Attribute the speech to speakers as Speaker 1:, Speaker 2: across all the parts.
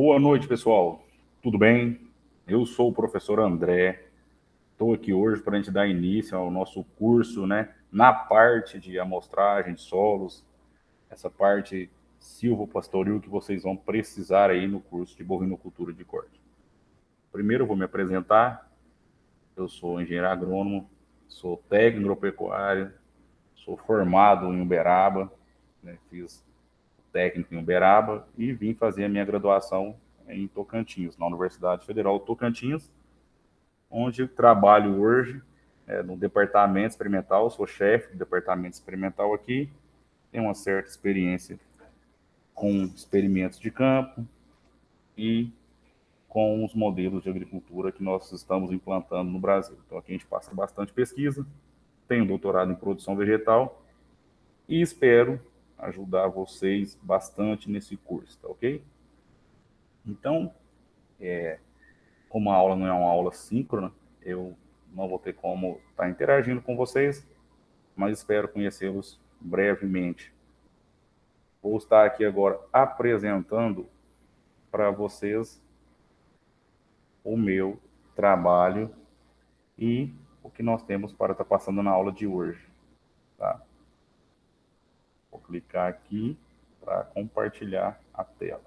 Speaker 1: Boa noite, pessoal. Tudo bem? Eu sou o professor André. Estou aqui hoje para a gente dar início ao nosso curso, né? Na parte de amostragem de solos, essa parte silvopastoril que vocês vão precisar aí no curso de bovinocultura de corte. Primeiro eu vou me apresentar. Eu sou engenheiro agrônomo, sou técnico agropecuário, sou formado em Uberaba, né? Fiz técnico em Uberaba e vim fazer a minha graduação em Tocantins, na Universidade Federal Tocantins, onde eu trabalho hoje no departamento experimental, sou chefe do departamento experimental aqui, tenho uma certa experiência com experimentos de campo e com os modelos de agricultura que nós estamos implantando no Brasil. Então aqui a gente passa bastante pesquisa, tenho doutorado em produção vegetal e espero ajudar vocês bastante nesse curso, tá ok? Então, como a aula não é uma aula síncrona, eu não vou ter como estar interagindo com vocês, mas espero conhecê-los brevemente. Vou estar aqui agora apresentando para vocês o meu trabalho e o que nós temos para estar passando na aula de hoje. Tá? Vou clicar aqui para compartilhar a tela.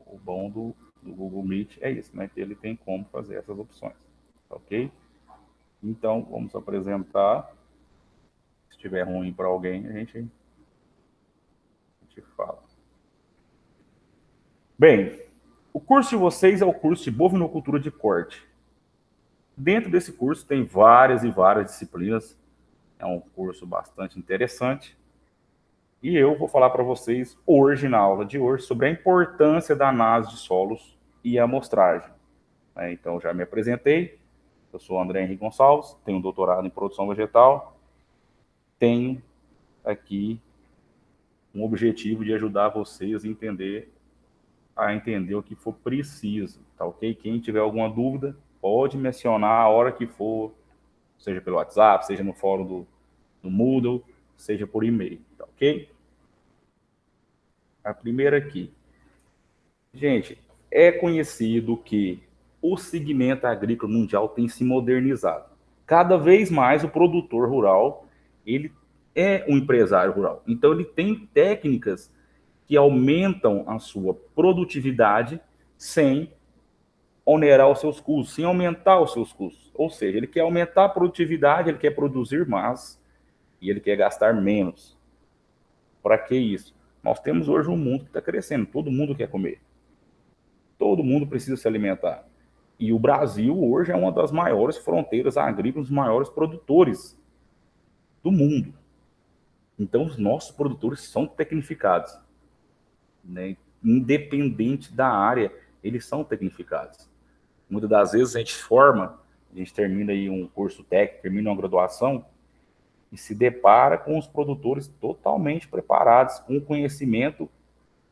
Speaker 1: O bom do Google Meet é isso, né? Que ele tem como fazer essas opções. Ok? Então, vamos apresentar. Se estiver ruim para alguém, a gente fala. Bem, o curso de vocês é o curso de bovinocultura de corte. Dentro desse curso tem várias e várias disciplinas. É um curso bastante interessante. E eu vou falar para vocês hoje, na aula de hoje, sobre a importância da análise de solos e amostragem. Então, já me apresentei. Eu sou André Henrique Gonçalves, tenho um doutorado em produção vegetal. Tenho aqui um objetivo de ajudar vocês a entender o que for preciso, tá ok? Quem tiver alguma dúvida, pode me acionar a hora que for, seja pelo WhatsApp, seja no fórum do Moodle, seja por e-mail, tá ok? A primeira aqui. Gente, é conhecido que o segmento agrícola mundial tem se modernizado. Cada vez mais o produtor rural, ele é um empresário rural. Então ele tem técnicas que aumentam a sua produtividade sem onerar os seus custos, sem aumentar os seus custos. Ou seja, ele quer aumentar a produtividade, ele quer produzir mais e ele quer gastar menos. Para que isso? Nós temos hoje um mundo que está crescendo, todo mundo quer comer. Todo mundo precisa se alimentar. E o Brasil hoje é uma das maiores fronteiras agrícolas, os maiores produtores do mundo. Então, os nossos produtores são tecnificados, né? Independente da área, eles são tecnificados. Muitas das vezes a gente forma, a gente termina aí um curso técnico, termina uma graduação e se depara com os produtores totalmente preparados, com conhecimento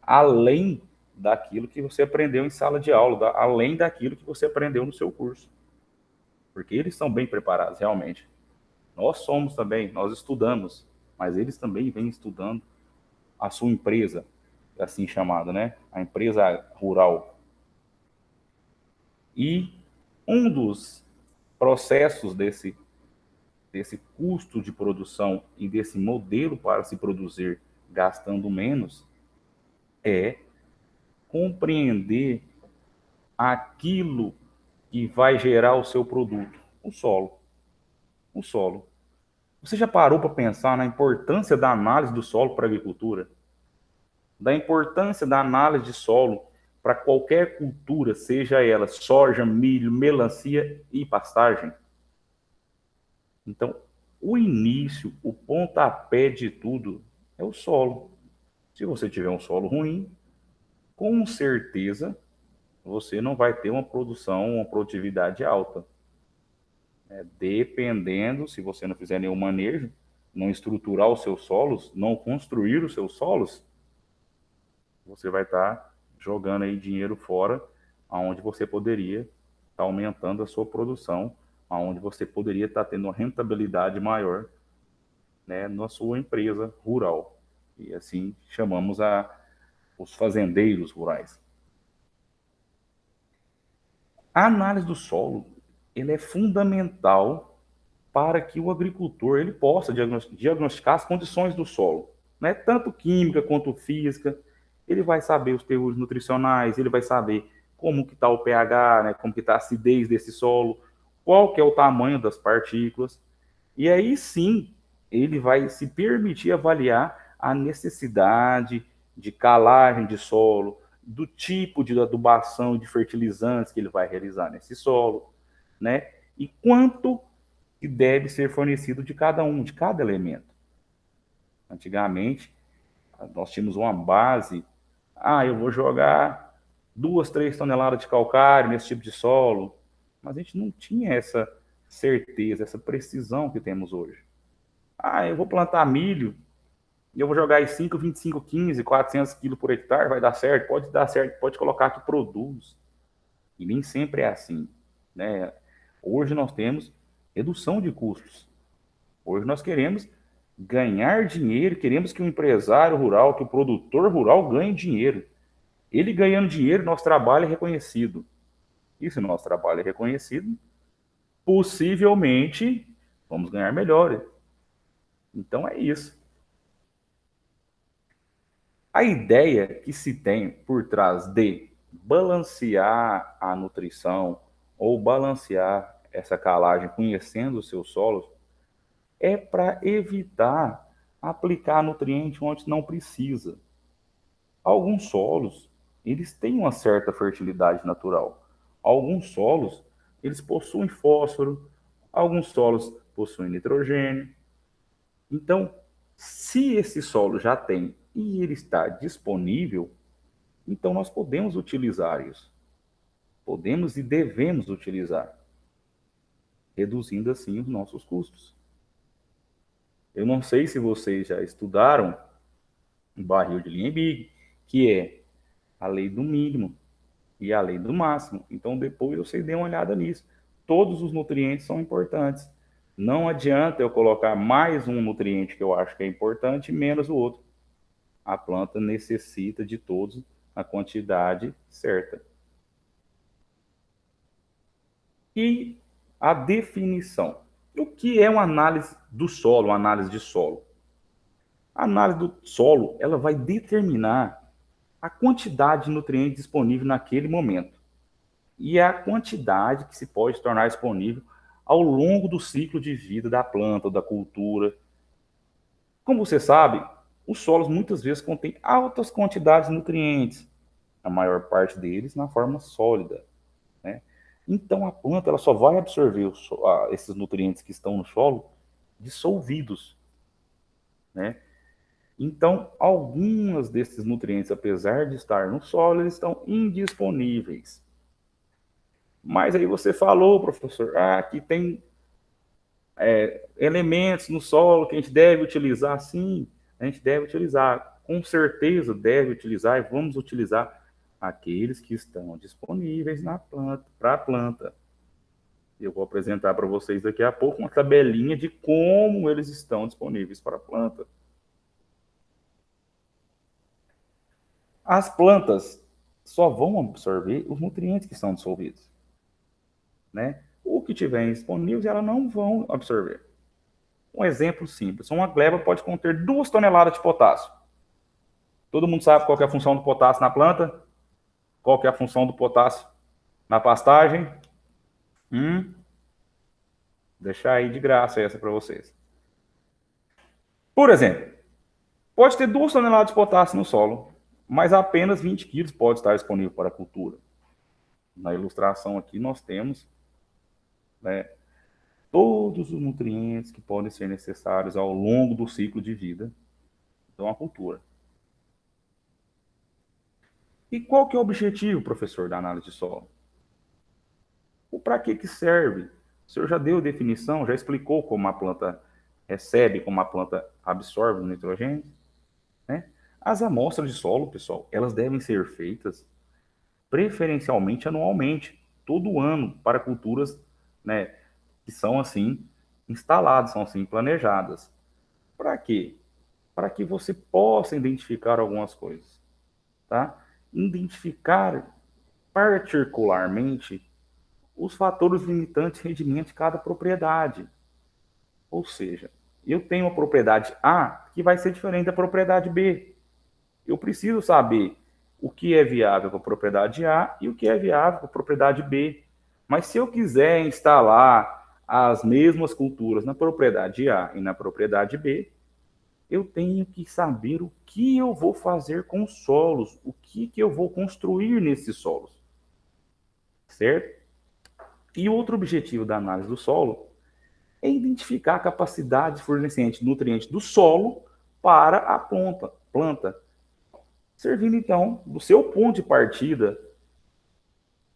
Speaker 1: além daquilo que você aprendeu em sala de aula, além daquilo que você aprendeu no seu curso. Porque eles são bem preparados, realmente. Nós somos também, nós estudamos, mas eles também vêm estudando a sua empresa, assim chamada, né? A empresa rural. E um dos processos desse custo de produção e desse modelo para se produzir gastando menos é compreender aquilo que vai gerar o seu produto, o solo. O solo. Você já parou para pensar na importância da análise do solo para a agricultura? Da importância da análise de solo para qualquer cultura, seja ela soja, milho, melancia e pastagem? Então, o início, o pontapé de tudo é o solo. Se você tiver um solo ruim, com certeza você não vai ter uma produção, uma produtividade alta. Dependendo, se você não fizer nenhum manejo, não estruturar os seus solos, não construir os seus solos, você vai estar jogando aí dinheiro fora, aonde você poderia estar aumentando a sua produção, aonde você poderia estar tendo uma rentabilidade maior, né, na sua empresa rural. E assim chamamos os fazendeiros rurais. A análise do solo, ele é fundamental para que o agricultor ele possa diagnosticar as condições do solo, né? Tanto química quanto física. Ele vai saber os teores nutricionais, ele vai saber como que está o pH, né? Como que está a acidez desse solo, qual que é o tamanho das partículas. E aí sim, ele vai se permitir avaliar a necessidade de calagem de solo, do tipo de adubação de fertilizantes que ele vai realizar nesse solo, né? E quanto que deve ser fornecido de cada um, de cada elemento. Antigamente, nós tínhamos uma base, eu vou jogar 2, 3 toneladas de calcário nesse tipo de solo, mas a gente não tinha essa certeza, essa precisão que temos hoje. Eu vou plantar milho e eu vou jogar aí 5, 25, 15, 400 quilos por hectare, vai dar certo, pode colocar que produz. E nem sempre é assim, né? Hoje nós temos redução de custos. Hoje nós queremos ganhar dinheiro, queremos que o empresário rural, que o produtor rural ganhe dinheiro. Ele ganhando dinheiro, nosso trabalho é reconhecido. E se nosso trabalho é reconhecido, possivelmente vamos ganhar melhor. Então é isso. A ideia que se tem por trás de balancear a nutrição ou balancear essa calagem conhecendo os seus solos é para evitar aplicar nutriente onde não precisa. Alguns solos, eles têm uma certa fertilidade natural. Alguns solos, eles possuem fósforo, alguns solos possuem nitrogênio. Então, se esse solo já tem e ele está disponível, então nós podemos utilizar isso. Podemos e devemos utilizar, reduzindo assim os nossos custos. Eu não sei se vocês já estudaram o barril de Liebig, que é a lei do mínimo e a lei do máximo. Então, depois vocês dêem uma olhada nisso. Todos os nutrientes são importantes. Não adianta eu colocar mais um nutriente que eu acho que é importante e menos o outro. A planta necessita de todos a quantidade certa. E a definição. O que é uma análise do solo, uma análise de solo? A análise do solo, ela vai determinar a quantidade de nutrientes disponível naquele momento e a quantidade que se pode tornar disponível ao longo do ciclo de vida da planta ou da cultura. Como você sabe, os solos muitas vezes contêm altas quantidades de nutrientes, a maior parte deles na forma sólida, né? Então a planta ela só vai absorver esses nutrientes que estão no solo dissolvidos, né? Então, alguns desses nutrientes, apesar de estar no solo, eles estão indisponíveis. Mas aí você falou, professor, que tem elementos no solo que a gente deve utilizar. Sim, a gente deve utilizar. Com certeza deve utilizar e vamos utilizar aqueles que estão disponíveis na planta, para a planta. Eu vou apresentar para vocês daqui a pouco uma tabelinha de como eles estão disponíveis para a planta. As plantas só vão absorver os nutrientes que estão dissolvidos, né? O que tiver disponível, elas não vão absorver. Um exemplo simples: uma gleba pode conter 2 toneladas de potássio. Todo mundo sabe qual é a função do potássio na planta? Qual é a função do potássio na pastagem? Deixar aí de graça essa para vocês. Por exemplo, pode ter 2 toneladas de potássio no solo, mas apenas 20 quilos pode estar disponível para a cultura. Na ilustração aqui nós temos, né, todos os nutrientes que podem ser necessários ao longo do ciclo de vida de uma cultura. E qual que é o objetivo, professor, da análise de solo? Para que serve? O senhor já deu definição, já explicou como a planta recebe, como a planta absorve o nitrogênio, né? As amostras de solo, pessoal, elas devem ser feitas preferencialmente anualmente, todo ano, para culturas, né, que são assim instaladas, são assim planejadas. Para quê? Para que você possa identificar algumas coisas, tá? Identificar particularmente os fatores limitantes de rendimento de cada propriedade. Ou seja, eu tenho uma propriedade A que vai ser diferente da propriedade B. Eu preciso saber o que é viável para a propriedade A e o que é viável para a propriedade B. Mas se eu quiser instalar as mesmas culturas na propriedade A e na propriedade B, eu tenho que saber o que eu vou fazer com os solos, o que eu vou construir nesses solos, certo? E outro objetivo da análise do solo é identificar a capacidade fornecente de nutrientes do solo para a planta, servindo então do seu ponto de partida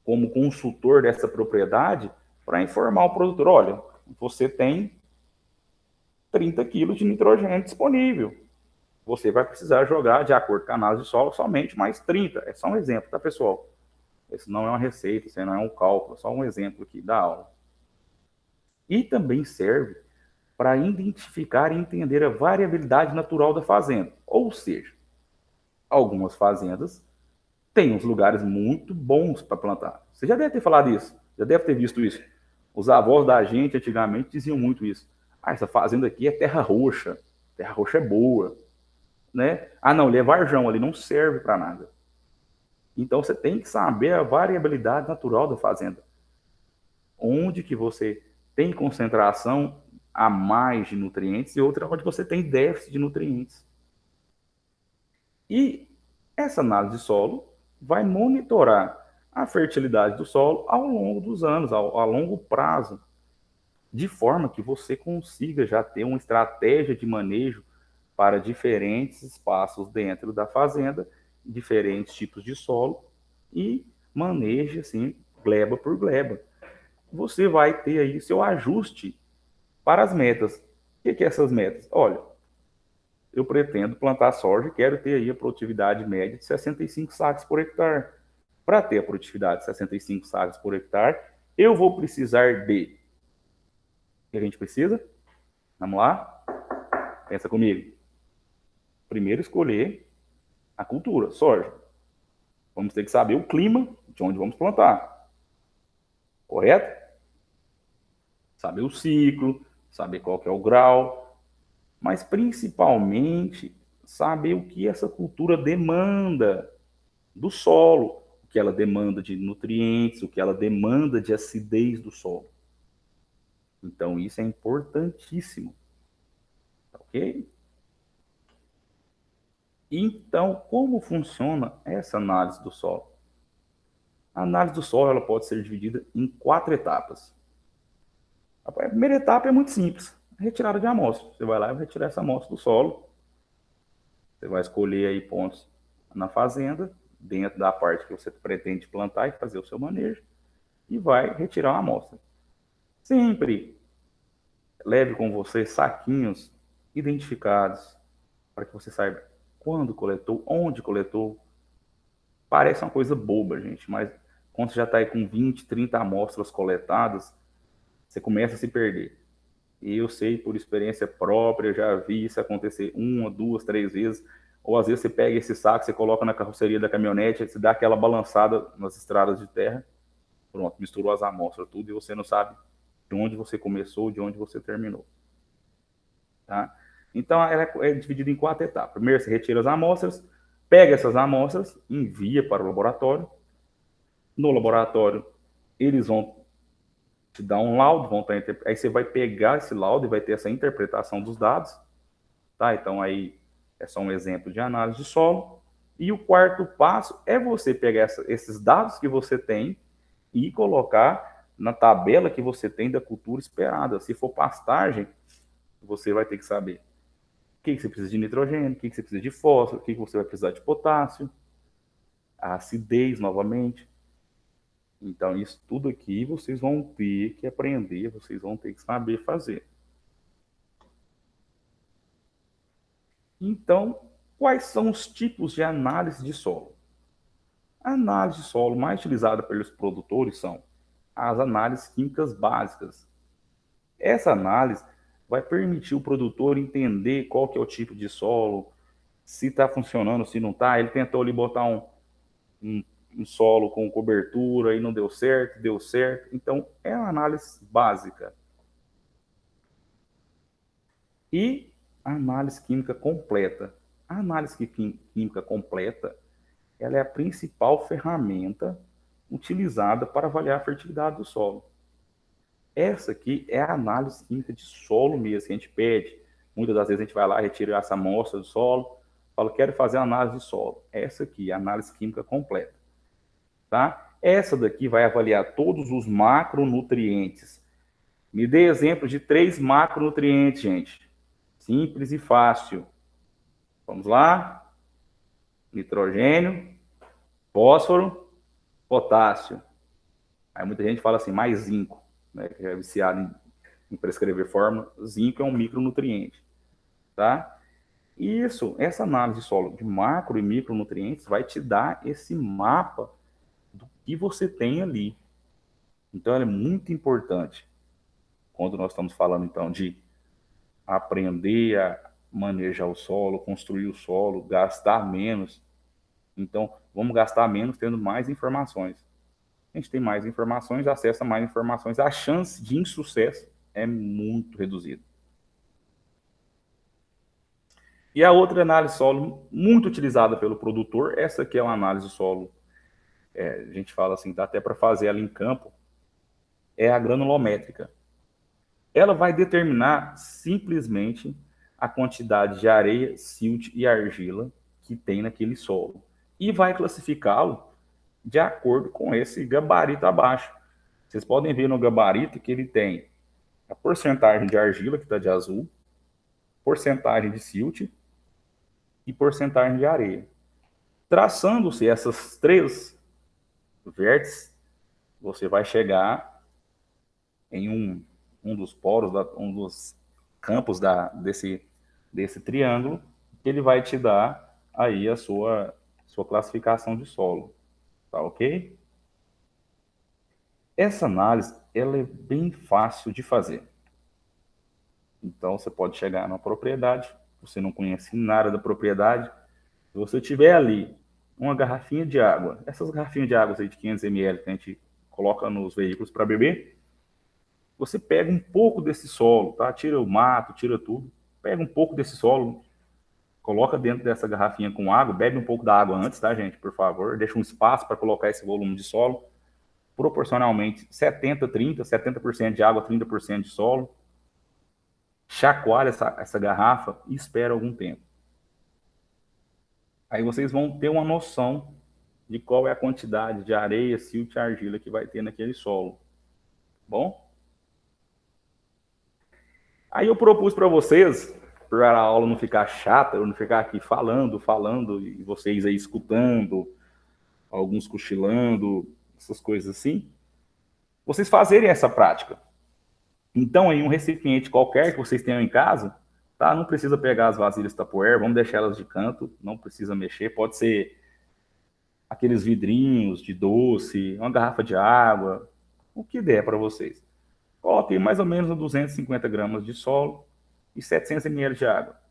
Speaker 1: como consultor dessa propriedade para informar o produtor, olha, você tem 30 quilos de nitrogênio disponível, você vai precisar jogar, de acordo com a análise de solo, somente mais 30. É só um exemplo, tá, pessoal? Isso não é uma receita, isso não é um cálculo, é só um exemplo aqui da aula. E também serve para identificar e entender a variabilidade natural da fazenda. Ou seja, algumas fazendas têm uns lugares muito bons para plantar. Você já deve ter falado isso, já deve ter visto isso. Os avós da gente antigamente diziam muito isso. Ah, essa fazenda aqui é terra roxa é boa, né? Ah, não, ele é varjão, ali não serve para nada. Então você tem que saber a variabilidade natural da fazenda. Onde que você tem concentração a mais de nutrientes e outra onde você tem déficit de nutrientes. E essa análise de solo vai monitorar a fertilidade do solo ao longo dos anos, a longo prazo, de forma que você consiga já ter uma estratégia de manejo para diferentes espaços dentro da fazenda, diferentes tipos de solo e maneje assim gleba por gleba. Você vai ter aí seu ajuste para as metas. O que é essas metas? Olha, eu pretendo plantar soja e quero ter aí a produtividade média de 65 sacos por hectare. Para ter a produtividade de 65 sacos por hectare, eu vou precisar de... O que a gente precisa? Vamos lá? Pensa comigo. Primeiro escolher a cultura, soja. Vamos ter que saber o clima de onde vamos plantar. Correto? Saber o ciclo, saber qual que é o grau, mas principalmente saber o que essa cultura demanda do solo, o que ela demanda de nutrientes, o que ela demanda de acidez do solo. Então isso é importantíssimo, ok? Então, como funciona essa análise do solo? A análise do solo ela pode ser dividida em 4 etapas. A primeira etapa é muito simples, retirada de amostra. Você vai lá e vai retirar essa amostra do solo. Você vai escolher aí pontos na fazenda, dentro da parte que você pretende plantar e fazer o seu manejo, e vai retirar uma amostra. Sempre leve com você saquinhos identificados, para que você saiba quando coletou, onde coletou. Parece uma coisa boba, gente, mas quando você já está aí com 20, 30 amostras coletadas, você começa a se perder. E eu sei por experiência própria, já vi isso acontecer uma, duas, três vezes. Ou às vezes você pega esse saco, você coloca na carroceria da caminhonete, você dá aquela balançada nas estradas de terra, pronto, misturou as amostras tudo e você não sabe de onde você começou, de onde você terminou. Tá? Então, ela é dividida em 4 etapas. Primeiro, você retira as amostras, pega essas amostras, envia para o laboratório. No laboratório, eles vão te dar um laudo, aí você vai pegar esse laudo e vai ter essa interpretação dos dados. Tá? Então, aí é só um exemplo de análise de solo. E o quarto passo é você pegar esses dados que você tem e colocar na tabela que você tem da cultura esperada. Se for pastagem, você vai ter que saber o que você precisa de nitrogênio, o que você precisa de fósforo, o que você vai precisar de potássio, a acidez novamente. Então, isso tudo aqui vocês vão ter que aprender, vocês vão ter que saber fazer. Então, quais são os tipos de análise de solo? A análise de solo mais utilizada pelos produtores são as análises químicas básicas. Essa análise vai permitir o produtor entender qual que é o tipo de solo, se está funcionando, se não está. Ele tentou ali botar um, um solo com cobertura e não deu certo, deu certo. Então, é uma análise básica. E a análise química completa. A análise química completa, ela é a principal ferramenta utilizada para avaliar a fertilidade do solo. Essa aqui é a análise química de solo mesmo, que a gente pede. Muitas das vezes a gente vai lá, retira essa amostra do solo, fala, quero fazer a análise de solo. Essa aqui é a análise química completa. Tá? Essa daqui vai avaliar todos os macronutrientes. Me dê exemplo de 3 macronutrientes, gente. Simples e fácil. Vamos lá? Nitrogênio, fósforo, potássio. Aí muita gente fala assim, mais zinco, né? Que é viciado em prescrever fórmula. Zinco é um micronutriente, tá? Isso, essa análise de solo de macro e micronutrientes vai te dar esse mapa do que você tem ali. Então, ela é muito importante quando nós estamos falando, então, de aprender a manejar o solo, construir o solo, gastar menos. Então, vamos gastar menos tendo mais informações. A gente tem mais informações, acessa mais informações, a chance de insucesso é muito reduzida. E a outra análise solo, muito utilizada pelo produtor, essa aqui é uma análise solo, a gente fala assim, dá até para fazer ela em campo, é a granulométrica. Ela vai determinar simplesmente a quantidade de areia, silt e argila que tem naquele solo. E vai classificá-lo de acordo com esse gabarito abaixo. Vocês podem ver no gabarito que ele tem a porcentagem de argila, que está de azul, porcentagem de silt e porcentagem de areia. Traçando-se essas 3 vértices, você vai chegar em um dos poros, um dos campos desse triângulo, que ele vai te dar aí a sua classificação de solo. Tá ok? Essa análise, ela é bem fácil de fazer. Então, você pode chegar numa propriedade, você não conhece nada da propriedade, se você tiver ali uma garrafinha de água, essas garrafinhas de água aí de 500 ml que a gente coloca nos veículos para beber, você pega um pouco desse solo, tá? Tira o mato, tira tudo, pega um pouco desse solo, coloca dentro dessa garrafinha com água, bebe um pouco da água antes, tá, gente? Por favor, deixa um espaço para colocar esse volume de solo, proporcionalmente 70-30, 70% de água, 30% de solo. Chacoalha essa garrafa e espera algum tempo. Aí vocês vão ter uma noção de qual é a quantidade de areia, silt e argila que vai ter naquele solo. Bom? Aí eu propus para vocês, para a aula não ficar chata, eu não ficar aqui falando, e vocês aí escutando, alguns cochilando, essas coisas assim, vocês fazerem essa prática. Então, em um recipiente qualquer que vocês tenham em casa, tá? Não precisa pegar as vasilhas Tupperware, vamos deixar elas de canto, não precisa mexer, pode ser aqueles vidrinhos de doce, uma garrafa de água, o que der para vocês. Coloquem mais ou menos 250 gramas de solo e 700 ml de água.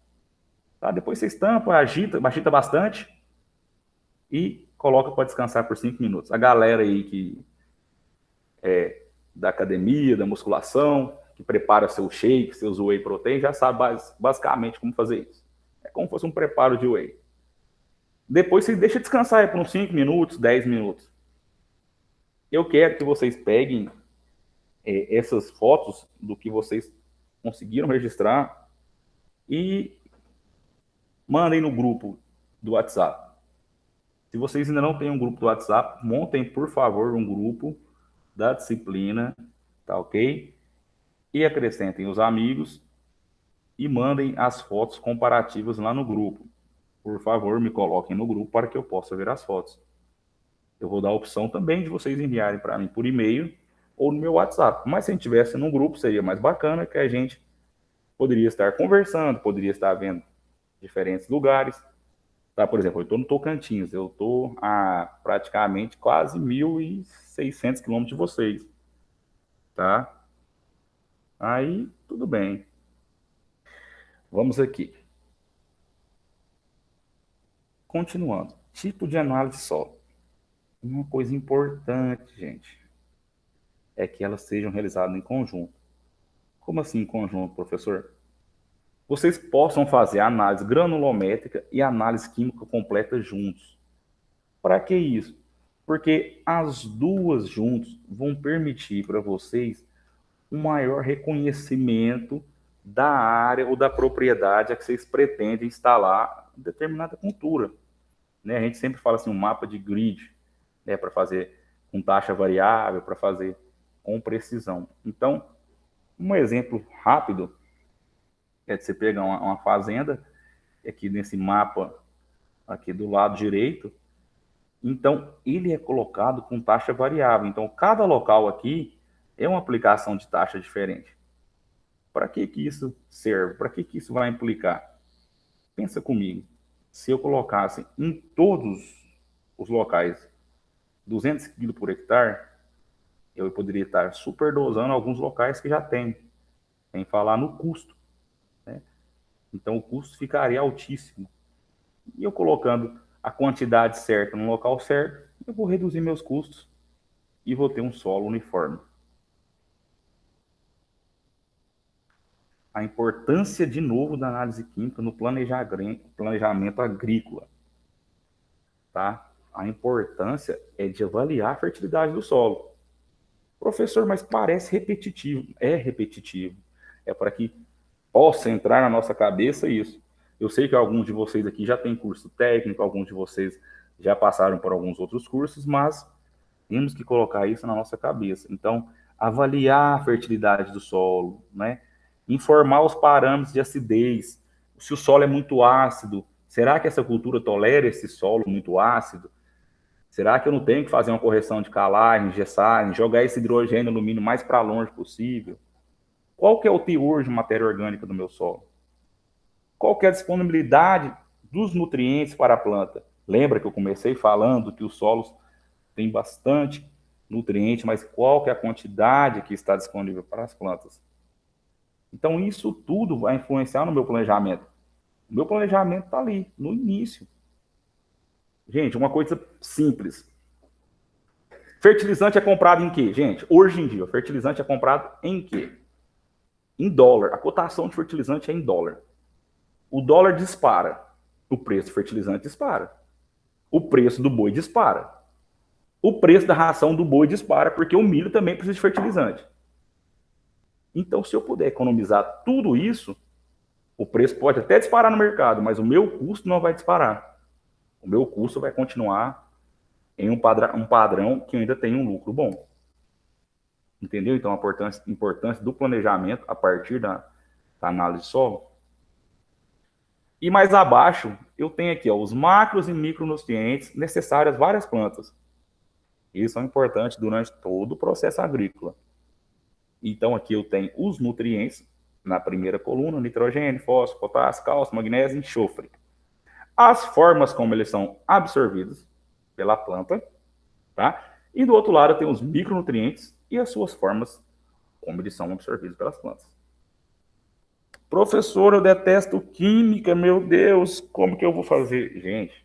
Speaker 1: Tá? Depois vocês tampam, agita bastante e coloca para descansar por 5 minutos. A galera aí que é da academia, da musculação, que prepara seu shake, seus whey protein, já sabe basicamente como fazer isso. É como se fosse um preparo de whey. Depois você deixa descansar aí por uns 5 minutos, 10 minutos. Eu quero que vocês peguem essas fotos do que vocês conseguiram registrar e mandem no grupo do WhatsApp. Se vocês ainda não têm um grupo do WhatsApp, montem, por favor, um grupo da disciplina, tá ok? E acrescentem os amigos e mandem as fotos comparativas lá no grupo. Por favor, me coloquem no grupo para que eu possa ver as fotos. Eu vou dar a opção também de vocês enviarem para mim por e-mail ou no meu WhatsApp. Mas se a gente tivesse num grupo, seria mais bacana, que a gente poderia estar conversando, poderia estar vendo diferentes lugares. Tá, por exemplo, eu estou no Tocantins, eu estou a praticamente quase 1.600 quilômetros de vocês, tá? Aí, tudo bem. Vamos aqui. Continuando, tipo de análise solo. Uma coisa importante, gente, é que elas sejam realizadas em conjunto. Como assim em conjunto, professor? Vocês possam fazer a análise granulométrica e a análise química completa juntos. Para que isso? Porque as duas juntas vão permitir para vocês um maior reconhecimento da área ou da propriedade a que vocês pretendem instalar em determinada cultura. Né? A gente sempre fala assim, um mapa de grid, né, para fazer com taxa variável, para fazer com precisão. Então, um exemplo rápido é de você pegar uma fazenda, aqui nesse mapa, aqui do lado direito, então ele é colocado com taxa variável. Então, cada local aqui é uma aplicação de taxa diferente. Para que isso serve? Para que isso vai implicar? Pensa comigo. Se eu colocasse em todos os locais 200 kg por hectare, eu poderia estar superdosando alguns locais que já tem, sem falar no custo. Né? Então, o custo ficaria altíssimo. E eu colocando a quantidade certa no local certo, eu vou reduzir meus custos e vou ter um solo uniforme. A importância, de novo, da análise química no planejamento agrícola. Tá? A importância é de avaliar a fertilidade do solo. Professor, mas parece repetitivo. É repetitivo. É para que possa entrar na nossa cabeça isso. Eu sei que alguns de vocês aqui já têm curso técnico, alguns de vocês já passaram por alguns outros cursos, mas temos que colocar isso na nossa cabeça. Então, avaliar a fertilidade do solo, né? Informar os parâmetros de acidez. Se o solo é muito ácido, será que essa cultura tolera esse solo muito ácido? Será que eu não tenho que fazer uma correção de calagem, gessagem, jogar esse hidrogênio e alumínio mais para longe possível? Qual que é o teor de matéria orgânica do meu solo? Qual que é a disponibilidade dos nutrientes para a planta? Lembra que eu comecei falando que os solos têm bastante nutriente, mas qual que é a quantidade que está disponível para as plantas? Então, isso tudo vai influenciar no meu planejamento. O meu planejamento está ali, no início. Gente, uma coisa simples. Fertilizante é comprado em quê, gente? Hoje em dia, fertilizante é comprado em quê? Em dólar. A cotação de fertilizante é em dólar. O dólar dispara. O preço do fertilizante dispara. O preço do boi dispara. O preço da ração do boi dispara, porque o milho também precisa de fertilizante. Então, se eu puder economizar tudo isso, o preço pode até disparar no mercado, mas o meu custo não vai disparar. O meu custo vai continuar em um padrão que ainda tem um lucro bom. Entendeu? Então, a importância do planejamento a partir da análise de solo. E mais abaixo, eu tenho aqui ó, os macros e micronutrientes necessários às várias plantas. Eles são importantes durante todo o processo agrícola. Então, aqui eu tenho os nutrientes, na primeira coluna, nitrogênio, fósforo, potássio, cálcio, magnésio e enxofre. As formas como eles são absorvidos pela planta, tá? E do outro lado eu tenho os micronutrientes e as suas formas como eles são absorvidos pelas plantas. Professor, eu detesto química, meu Deus, como que eu vou fazer? Gente,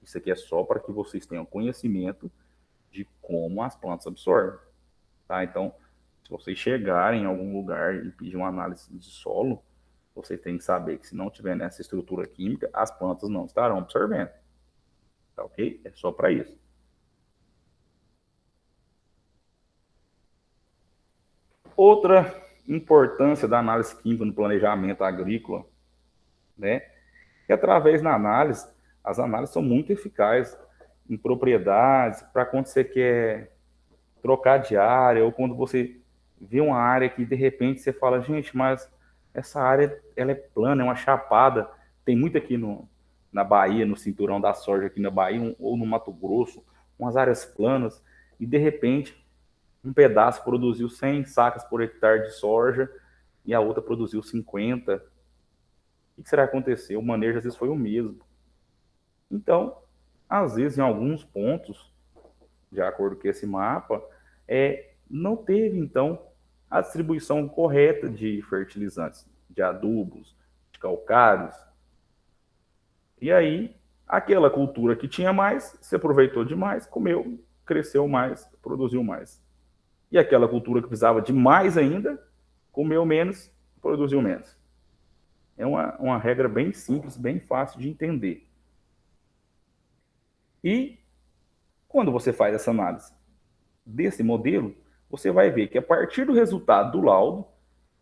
Speaker 1: isso aqui é só para que vocês tenham conhecimento de como as plantas absorvem, tá? Então, se vocês chegarem em algum lugar e pedir uma análise de solo, vocês têm que saber que se não tiver nessa estrutura química, as plantas não estarão absorvendo, tá ok? É só para isso. Outra importância da análise química no planejamento agrícola, né? Que através da análise, as análises são muito eficazes em propriedades, para quando você quer trocar de área, ou quando você vê uma área que de repente você fala, gente, mas essa área ela é plana, é uma chapada. Tem muito aqui na Bahia, no cinturão da soja aqui na Bahia, ou no Mato Grosso, umas áreas planas, e de repente um pedaço produziu 100 sacas por hectare de soja e a outra produziu 50. O que será que aconteceu? O manejo às vezes foi o mesmo. Então, às vezes, em alguns pontos, de acordo com esse mapa, não teve, então, a distribuição correta de fertilizantes, de adubos, de calcários. E aí, Aquela cultura que tinha mais, se aproveitou demais, comeu, cresceu mais, produziu mais. E aquela cultura que precisava de mais ainda, comeu menos, produziu menos. É uma regra bem simples, bem fácil de entender. E quando você faz essa análise desse modelo, você vai ver que a partir do resultado do laudo,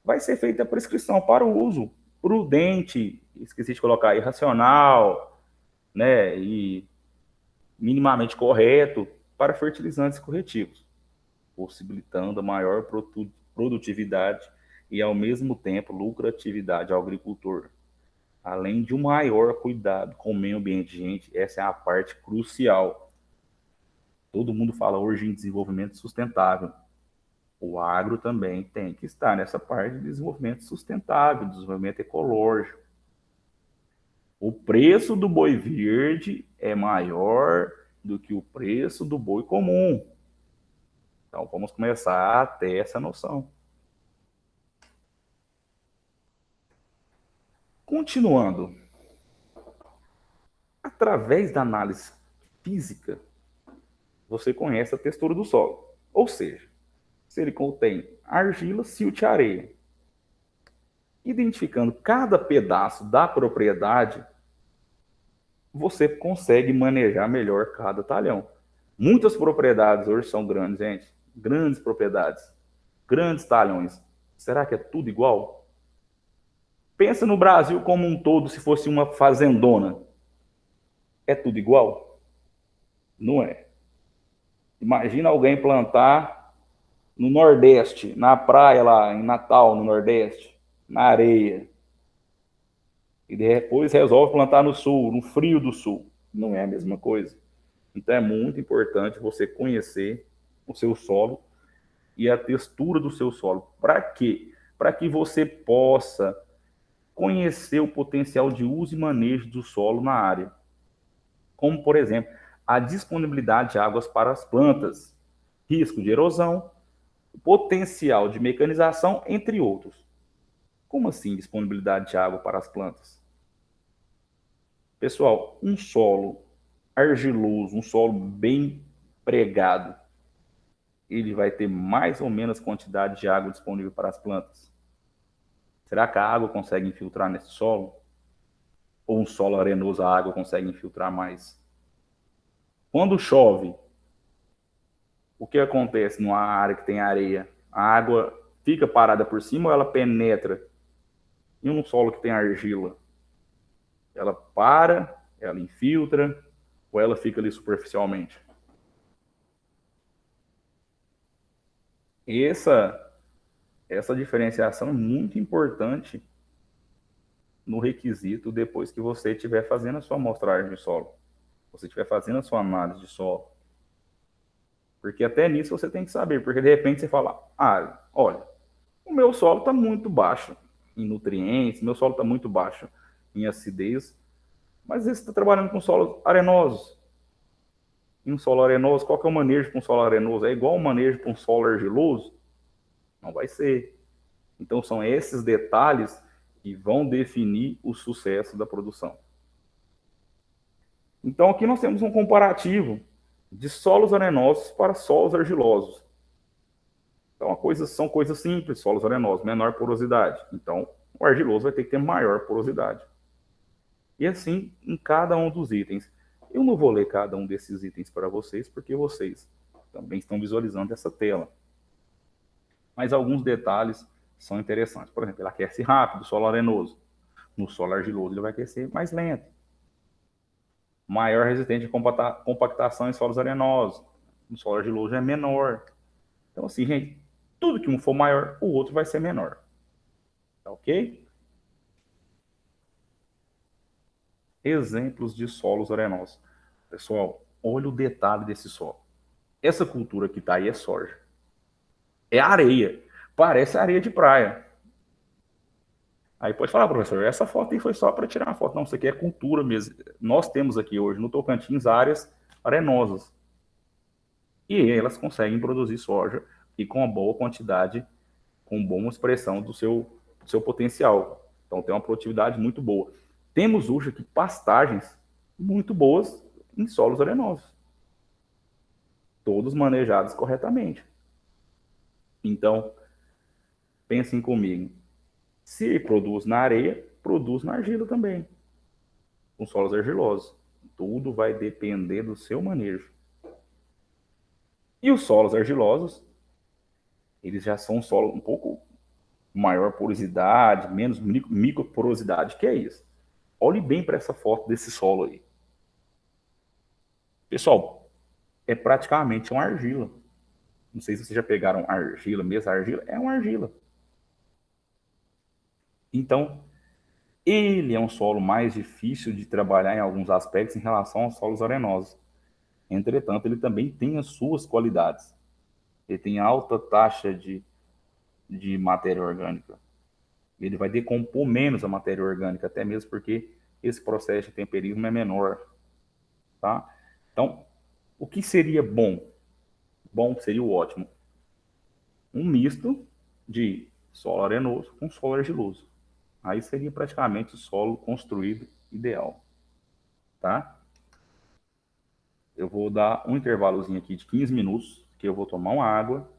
Speaker 1: vai ser feita a prescrição para o uso prudente, esqueci de colocar aí, racional, né, e minimamente correto para fertilizantes corretivos, possibilitando a maior produtividade e, ao mesmo tempo, lucratividade ao agricultor. Além de um maior cuidado com o meio ambiente, gente, essa é a parte crucial. Todo mundo fala hoje em desenvolvimento sustentável. O agro também tem que estar nessa parte de desenvolvimento sustentável, desenvolvimento ecológico. O preço do boi verde é maior do que o preço do boi comum. Então, vamos começar a ter essa noção. Continuando, através da análise física, você conhece a textura do solo. Ou seja, se ele contém argila, silt e areia. Identificando cada pedaço da propriedade, você consegue manejar melhor cada talhão. Muitas propriedades hoje são grandes, gente. Grandes propriedades. Grandes talhões. Será que é tudo igual? Pensa no Brasil como um todo, se fosse uma fazendona. É tudo igual? Não é. Imagina alguém plantar no Nordeste, na praia lá, em Natal, no Nordeste, na areia. E depois resolve plantar no Sul, no frio do Sul. Não é a mesma coisa. Então é muito importante você conhecer o seu solo e a textura do seu solo. Para quê? Para que você possa conhecer o potencial de uso e manejo do solo na área. Como, por exemplo, a disponibilidade de águas para as plantas, risco de erosão, potencial de mecanização, entre outros. Como assim disponibilidade de água para as plantas? Pessoal, um solo argiloso, um solo bem pregado, ele vai ter mais ou menos quantidade de água disponível para as plantas? Será que a água consegue infiltrar nesse solo? Ou um solo arenoso a água consegue infiltrar mais? Quando chove, o que acontece numa área que tem areia? A água fica parada por cima ou ela penetra? E um solo que tem argila? Ela para, ela infiltra ou ela fica ali superficialmente? Essa diferenciação é muito importante no requisito depois que você estiver fazendo a sua amostragem de solo, você estiver fazendo a sua análise de solo. Porque até nisso você tem que saber, porque de repente você fala, olha, o meu solo está muito baixo em nutrientes, meu solo está muito baixo em acidez, mas você está trabalhando com solos arenosos. Em um solo arenoso, qual que é o manejo para um solo arenoso? É igual o manejo para um solo argiloso? Não vai ser. Então são esses detalhes que vão definir o sucesso da produção. Então aqui nós temos um comparativo de solos arenosos para solos argilosos. Então são coisas simples, solos arenosos, menor porosidade. Então o argiloso vai ter que ter maior porosidade. E assim em cada um dos itens. Eu não vou ler cada um desses itens para vocês, porque vocês também estão visualizando essa tela. Mas alguns detalhes são interessantes. Por exemplo, ele aquece rápido, solo arenoso. No solo argiloso ele vai aquecer mais lento. Maior resistente a compactação em solos arenosos. No solo argiloso é menor. Então, assim, gente, tudo que um for maior, o outro vai ser menor. Tá ok? Exemplos de solos arenosos. Pessoal, olha o detalhe desse solo. Essa cultura que está aí é soja. É areia. Parece areia de praia. Aí pode falar, professor, essa foto aí foi só para tirar uma foto. Não, isso aqui é cultura mesmo. Nós temos aqui hoje no Tocantins áreas arenosas. E elas conseguem produzir soja e com uma boa quantidade, com boa expressão do seu potencial. Então tem uma produtividade muito boa. Temos hoje aqui pastagens muito boas em solos arenosos, todos manejados corretamente. Então, pensem comigo, se produz na areia, produz na argila também, com solos argilosos. Tudo vai depender do seu manejo. E os solos argilosos, eles já são um solo um pouco maior porosidade, menos microporosidade, que é isso. Olhe bem para essa foto desse solo aí. Pessoal, é praticamente uma argila. Não sei se vocês já pegaram argila mesmo. A argila é uma argila. Então, ele é um solo mais difícil de trabalhar em alguns aspectos em relação aos solos arenosos. Entretanto, ele também tem as suas qualidades. Ele tem alta taxa de matéria orgânica. Ele vai decompor menos a matéria orgânica, até mesmo porque esse processo de temperismo é menor. Tá? Então, o que seria bom? Bom seria o ótimo. Um misto de solo arenoso com solo argiloso. Aí seria praticamente o solo construído ideal. Tá? Eu vou dar um intervalozinho aqui de 15 minutos, que eu vou tomar uma água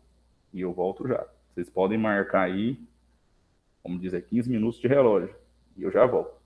Speaker 1: e eu volto já. Vocês podem marcar aí, vamos dizer, 15 minutos de relógio. E eu já volto.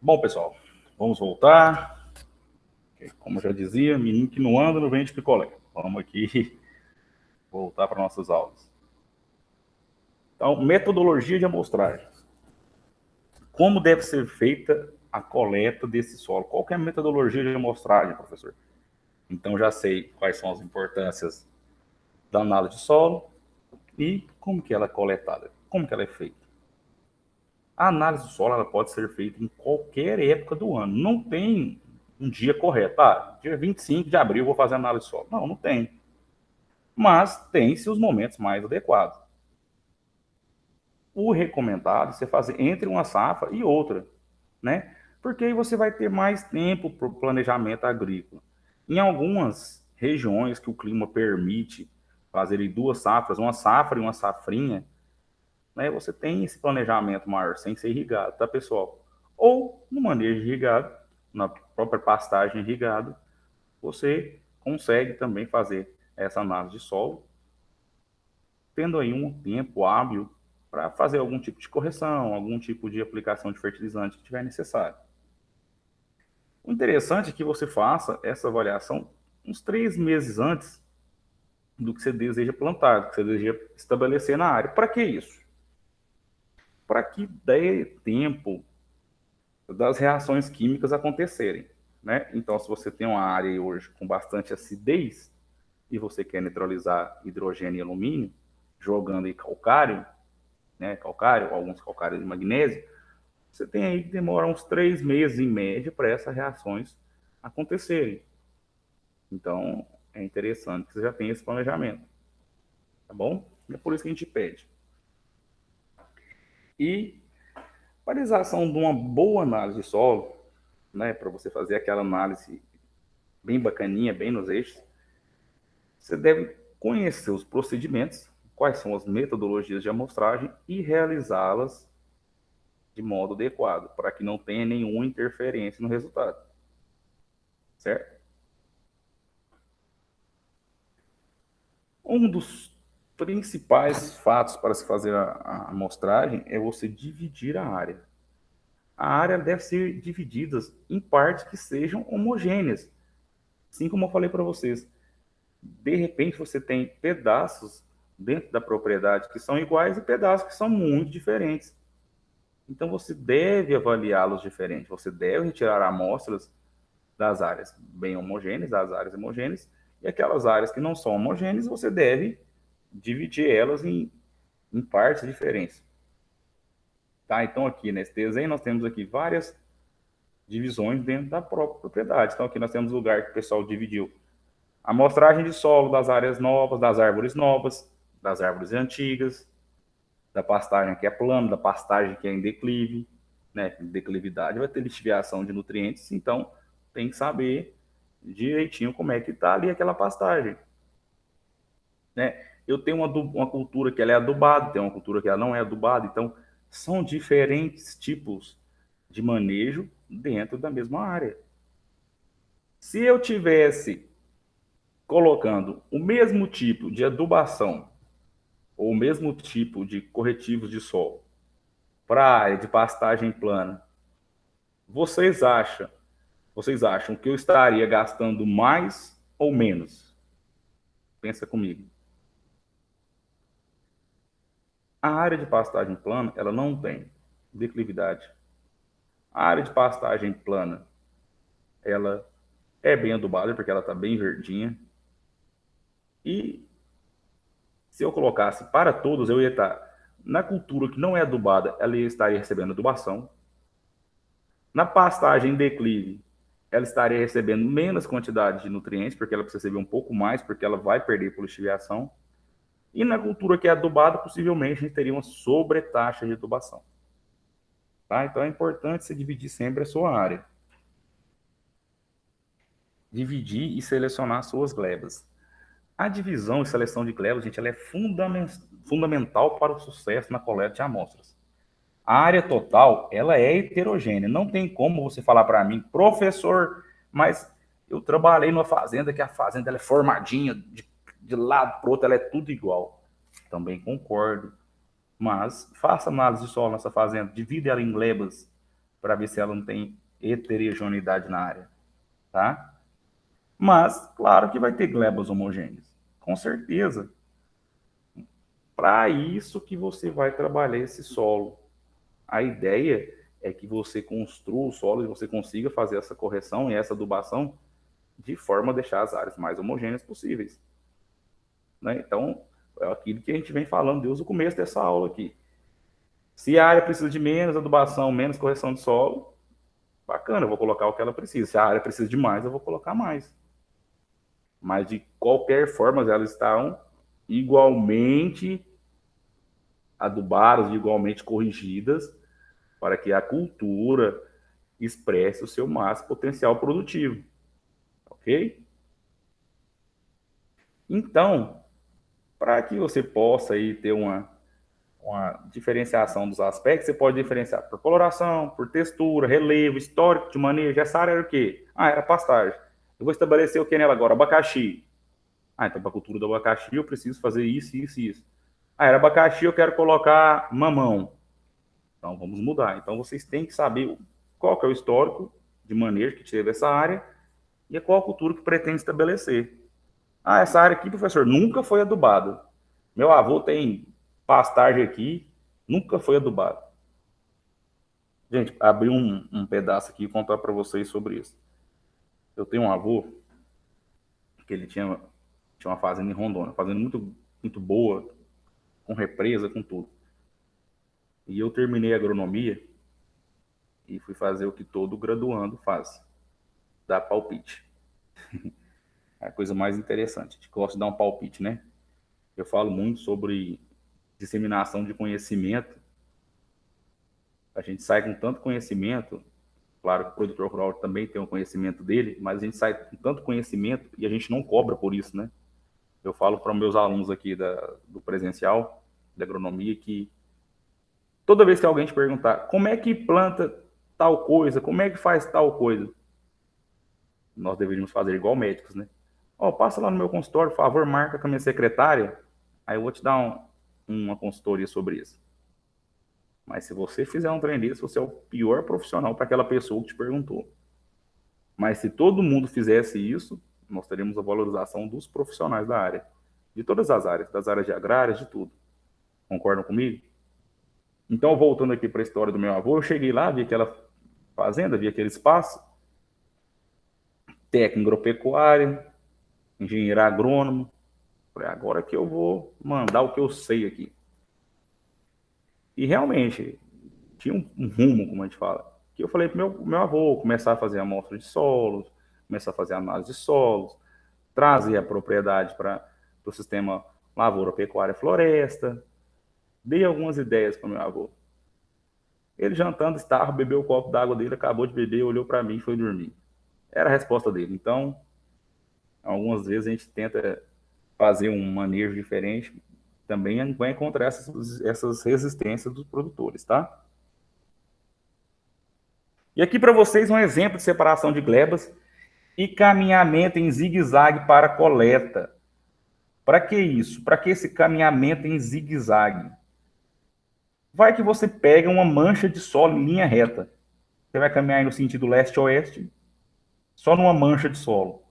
Speaker 1: Bom, pessoal, vamos voltar. Como eu já dizia, menino que não anda não vende picolé. Vamos aqui voltar para nossas aulas. Então, metodologia de amostragem. Como deve ser feita a coleta desse solo? Qual que é a metodologia de amostragem, professor? Então, já sei quais são as importâncias da análise de solo e como que ela é coletada, como que ela é feita. A análise do solo ela pode ser feita em qualquer época do ano. Não tem um dia correto. Dia 25 de abril eu vou fazer análise de solo. Não, não tem. Mas tem-se os momentos mais adequados. O recomendado é você fazer entre uma safra e outra, né? Porque aí você vai ter mais tempo para o planejamento agrícola. Em algumas regiões que o clima permite fazer duas safras, uma safra e uma safrinha, né, você tem esse planejamento maior sem ser irrigado, tá, pessoal? Ou no manejo irrigado, na própria pastagem irrigada, você consegue também fazer essa análise de solo, tendo aí um tempo hábil para fazer algum tipo de correção, algum tipo de aplicação de fertilizante que tiver necessário. O interessante é que você faça essa avaliação uns 3 meses antes do que você deseja plantar, do que você deseja estabelecer na área. Para que isso? Para que dê tempo das reações químicas acontecerem, né? Então, se você tem uma área hoje com bastante acidez e você quer neutralizar hidrogênio e alumínio, jogando em calcário, né? Calcário, alguns calcários de magnésio, você tem aí que demora uns 3 meses em média para essas reações acontecerem. Então, é interessante que você já tenha esse planejamento, tá bom? É por isso que a gente pede. E para a realização de uma boa análise de solo, né, para você fazer aquela análise bem bacaninha, bem nos eixos, você deve conhecer os procedimentos, quais são as metodologias de amostragem e realizá-las de modo adequado, para que não tenha nenhuma interferência no resultado. Certo? Um dos principais fatos para se fazer a amostragem é você dividir a área. A área deve ser dividida em partes que sejam homogêneas. Assim como eu falei para vocês, de repente você tem pedaços dentro da propriedade que são iguais e pedaços que são muito diferentes. Então você deve avaliá-los diferente. Você deve retirar amostras das áreas bem homogêneas, das áreas homogêneas, e aquelas áreas que não são homogêneas, você deve dividir elas em partes diferentes. Tá? Então aqui nesse desenho nós temos aqui várias divisões dentro da própria propriedade. Então aqui nós temos o lugar que o pessoal dividiu a amostragem de solo das áreas novas, das árvores antigas, da pastagem que é plana, da pastagem que é em declive, né? Declividade vai ter lixiviação de nutrientes, então tem que saber direitinho como é que está ali aquela pastagem, né? Eu tenho uma cultura que ela é adubada, tem uma cultura que ela não é adubada, então são diferentes tipos de manejo dentro da mesma área. Se eu tivesse colocando o mesmo tipo de adubação ou o mesmo tipo de corretivos de solo para a área de pastagem plana, vocês acham, vocês acham que eu estaria gastando mais ou menos? Pensa comigo. A área de pastagem plana, ela não tem declividade. A área de pastagem plana, ela é bem adubada, porque ela está bem verdinha. E se eu colocasse para todos, eu ia estar na cultura que não é adubada, ela estaria recebendo adubação. Na pastagem em declive, ela estaria recebendo menos quantidade de nutrientes, porque ela precisa receber um pouco mais, porque ela vai perder por lixiviação. E na cultura que é adubada, possivelmente a gente teria uma sobretaxa de adubação. Tá? Então é importante você dividir sempre a sua área. Dividir e selecionar suas glebas. A divisão e seleção de glebas, gente, ela é fundamental para o sucesso na coleta de amostras. A área total, ela é heterogênea. Não tem como você falar para mim, professor, mas eu trabalhei numa fazenda que a fazenda ela é formadinha, de lado para o outro, ela é tudo igual. Também concordo. Mas faça análise de solo nessa fazenda, divida ela em glebas. para ver se ela não tem heterogeneidade na área, tá? Mas, claro que vai ter glebas homogêneas, com certeza. Para isso que você vai trabalhar esse solo. A ideia é que você construa o solo e você consiga fazer essa correção e essa adubação de forma a deixar as áreas mais homogêneas possíveis, né? Então, é aquilo que a gente vem falando desde o começo dessa aula aqui. Se a área precisa de menos adubação, menos correção de solo, bacana, eu vou colocar o que ela precisa. Se a área precisa de mais, eu vou colocar mais. Mas, de qualquer forma, elas estão igualmente adubadas, igualmente corrigidas, para que a cultura expresse o seu máximo potencial produtivo. Ok? Então, para que você possa aí ter uma diferenciação dos aspectos, você pode diferenciar por coloração, por textura, relevo, histórico de manejo. Essa área era o quê? Ah, era pastagem. Eu vou estabelecer o que nela agora? Abacaxi. Ah, então para a cultura do abacaxi eu preciso fazer isso, isso e isso. Ah, era abacaxi, eu quero colocar mamão. Então vamos mudar. Então vocês têm que saber qual que é o histórico de manejo que teve essa área e qual a cultura que pretende estabelecer. Ah, essa área aqui, professor, nunca foi adubada. Meu avô tem pastagem aqui, nunca foi adubado. Gente, abri um pedaço aqui e contar para vocês sobre isso. Eu tenho um avô que ele tinha uma fazenda em Rondônia, uma fazenda muito, muito boa, com represa, com tudo. E eu terminei a agronomia e fui fazer o que todo graduando faz, dar palpite. É a coisa mais interessante. A gente gosta de dar um palpite, né? Eu falo muito sobre disseminação de conhecimento. A gente sai com tanto conhecimento, claro que o produtor rural também tem um conhecimento dele, mas a gente sai com tanto conhecimento e a gente não cobra por isso, né? Eu falo para meus alunos aqui do presencial, da agronomia, que toda vez que alguém te perguntar como é que planta tal coisa, como é que faz tal coisa, nós deveríamos fazer igual médicos, né? Ó, oh, passa lá no meu consultório, por favor, marca com a minha secretária, aí eu vou te dar uma consultoria sobre isso. Mas se você fizer um trem desse, você é o pior profissional para aquela pessoa que te perguntou. Mas se todo mundo fizesse isso, nós teríamos a valorização dos profissionais da área, de todas as áreas, das áreas de agrárias, de tudo. Concordam comigo? Então, voltando aqui para a história do meu avô, eu cheguei lá, vi aquela fazenda, vi aquele espaço, técnico agropecuário, engenheiro agrônomo. Falei, agora que eu vou mandar o que eu sei aqui. E realmente, tinha um rumo, como a gente fala. Que eu falei para meu avô começar a fazer amostra de solos, começar a fazer análise de solos, trazer a propriedade para o sistema lavoura, pecuária, floresta. Dei algumas ideias para meu avô. Ele jantando, estava, bebeu o copo d'água dele, acabou de beber, olhou para mim e foi dormir. Era a resposta dele. Então, algumas vezes a gente tenta fazer um manejo diferente, também vai encontrar essas resistências dos produtores, tá? E aqui para vocês um exemplo de separação de glebas e caminhamento em zigue-zague para coleta. Para que isso? Para que esse caminhamento em zigue-zague? Vai que você pega uma mancha de solo em linha reta. Você vai caminhar no sentido leste-oeste, só numa mancha de solo.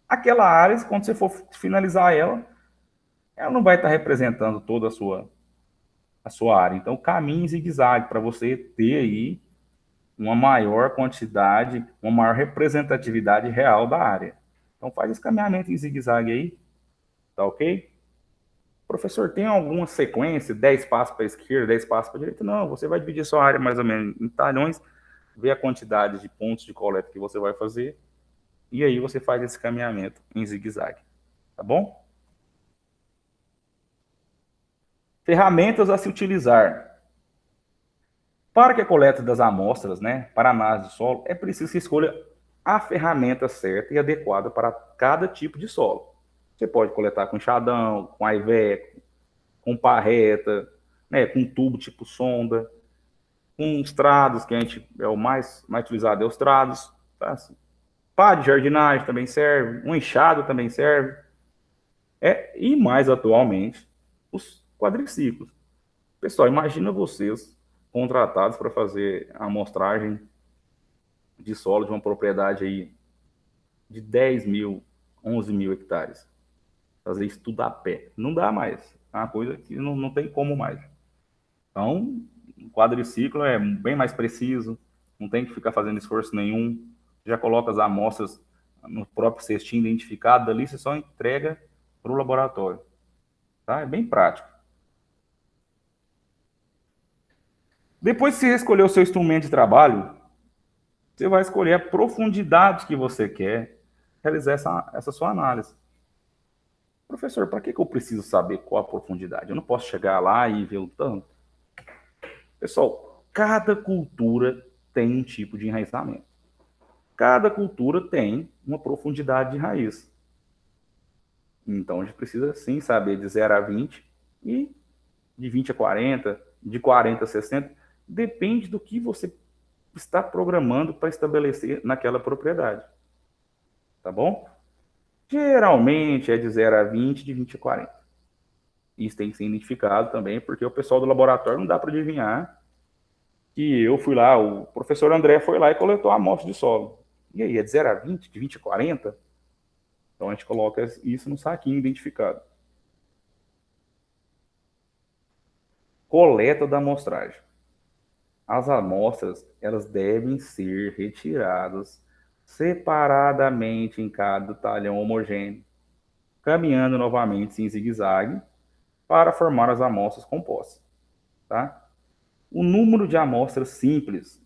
Speaker 1: Aquela área, quando você for finalizar ela não vai estar representando toda a sua área. Então, caminhe em zigue-zague para você ter aí uma maior quantidade, uma maior representatividade real da área. Então, faz esse caminhamento em zigue-zague aí, tá ok? Professor, tem alguma sequência, 10 passos para a esquerda, 10 passos para a direita? Não, você vai dividir sua área mais ou menos em talhões, ver a quantidade de pontos de coleta que você vai fazer, e aí você faz esse caminhamento em zigue-zague, tá bom? Ferramentas a se utilizar. Para que a coleta das amostras, né, para análise de solo, é preciso que escolha a ferramenta certa e adequada para cada tipo de solo. Você pode coletar com enxadão, com aiveco, com pá reta, né, com tubo tipo sonda, com os trados, que a gente é o mais utilizado, é os trados. Tá? Assim. Pá de jardinagem também serve, um enxado também serve. E mais atualmente, os quadriciclos. Pessoal, imagina vocês contratados para fazer a amostragem de solo de uma propriedade aí de 10 mil, 11 mil hectares. Fazer isso tudo a pé. Não dá mais. É uma coisa que não tem como mais. Então, o quadriciclo é bem mais preciso, não tem que ficar fazendo esforço nenhum. Já coloca as amostras no próprio cestinho identificado, dali você só entrega para o laboratório. Tá? É bem prático. Depois que você escolher o seu instrumento de trabalho, você vai escolher a profundidade que você quer realizar essa sua análise. Professor, para que eu preciso saber qual a profundidade? Eu não posso chegar lá e ver o tanto. Pessoal, cada cultura tem um tipo de enraizamento. Cada cultura tem uma profundidade de raiz. Então, a gente precisa, sim, saber de 0 a 20 e de 20 a 40, de 40 a 60. Depende do que você está programando para estabelecer naquela propriedade. Tá bom? Geralmente é de 0 a 20, de 20 a 40. Isso tem que ser identificado também, porque o pessoal do laboratório não dá para adivinhar que eu fui lá, o professor André foi lá e coletou a amostra de solo. E aí, é de 0 a 20, de 20 a 40? Então a gente coloca isso no saquinho identificado. Coleta da amostragem. As amostras, elas devem ser retiradas separadamente em cada talhão homogêneo, caminhando novamente em zigue-zague para formar as amostras compostas. Tá? O número de amostras simples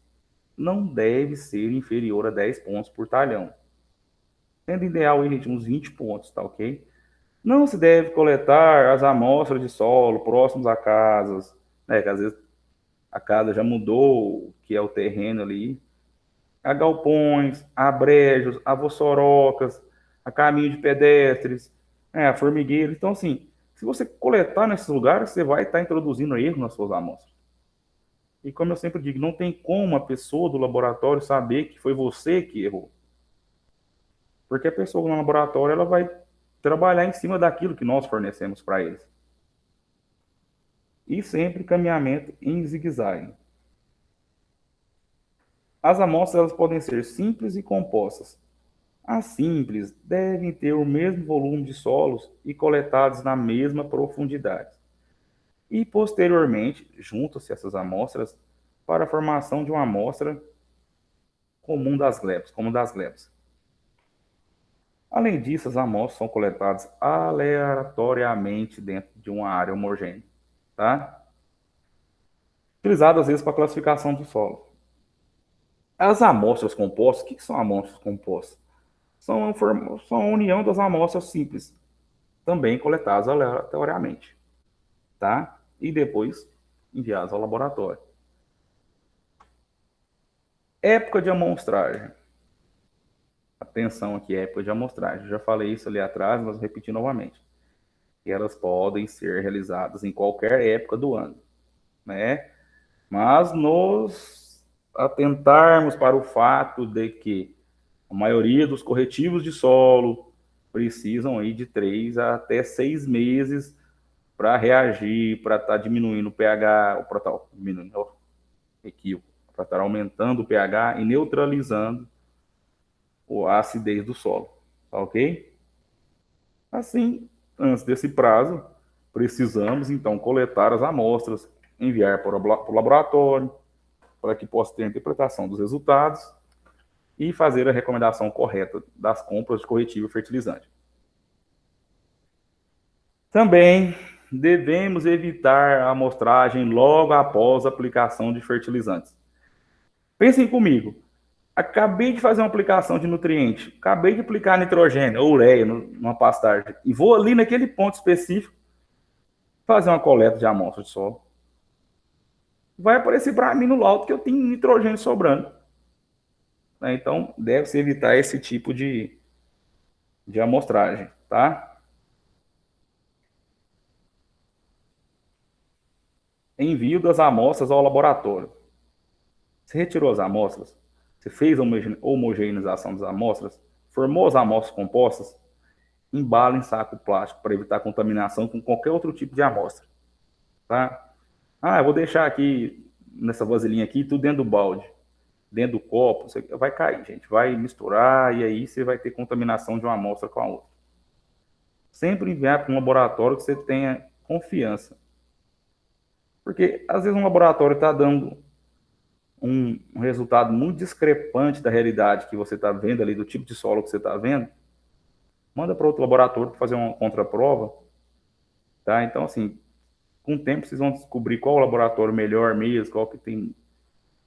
Speaker 1: não deve ser inferior a 10 pontos por talhão, sendo ideal ir de uns 20 pontos, tá ok? Não se deve coletar as amostras de solo próximos a casas, né, que às vezes a casa já mudou, o que é o terreno ali, a galpões, a brejos, a voçorocas, a caminho de pedestres, a formigueiros. Então, assim, se você coletar nesses lugares, você vai estar introduzindo erro nas suas amostras. E como eu sempre digo, não tem como a pessoa do laboratório saber que foi você que errou. Porque a pessoa no laboratório ela vai trabalhar em cima daquilo que nós fornecemos para eles. E sempre caminhamento em zigue-zague. As amostras elas podem ser simples e compostas. As simples devem ter o mesmo volume de solos e coletados na mesma profundidade. E, posteriormente, juntam-se essas amostras para a formação de uma amostra comum das glebas, como das glebas. Além disso, as amostras são coletadas aleatoriamente dentro de uma área homogênea, tá? Utilizadas às vezes para classificação do solo. As amostras compostas, o que são amostras compostas? São a união das amostras simples, também coletadas aleatoriamente, tá? E depois enviadas ao laboratório. Época de amostragem. Atenção aqui, época de amostragem. Eu já falei isso ali atrás, mas vou repetir novamente. E elas podem ser realizadas em qualquer época do ano, né? Mas nos atentarmos para o fato de que a maioria dos corretivos de solo precisam aí de 3 a até 6 meses para reagir, para estar diminuindo o pH, ou para estar diminuindo o equívoco, para estar aumentando o pH e neutralizando a acidez do solo, tá ok? Assim, antes desse prazo, precisamos então coletar as amostras, enviar para o laboratório, para que possa ter a interpretação dos resultados e fazer a recomendação correta das compras de corretivo e fertilizante. Também devemos evitar a amostragem logo após a aplicação de fertilizantes. Pensem comigo, acabei de fazer uma aplicação de nutriente, acabei de aplicar nitrogênio ou ureia numa pastagem e vou ali naquele ponto específico fazer uma coleta de amostra de solo. Vai aparecer para mim no laudo que eu tenho nitrogênio sobrando. Então, deve-se evitar esse tipo de amostragem, tá? Envio das amostras ao laboratório. Você retirou as amostras? Você fez a homogeneização das amostras? Formou as amostras compostas? Embala em saco plástico para evitar contaminação com qualquer outro tipo de amostra, tá? Ah, eu vou deixar aqui nessa vasilhinha aqui, tudo dentro do balde, dentro do copo, você vai cair, gente. Vai misturar e aí você vai ter contaminação de uma amostra com a outra. Sempre enviar para um laboratório que você tenha confiança. Porque, às vezes, um laboratório está dando um resultado muito discrepante da realidade que você está vendo ali, do tipo de solo que você está vendo. Manda para outro laboratório para fazer uma contraprova. Tá? Então, assim, com o tempo vocês vão descobrir qual o laboratório melhor mesmo, qual que tem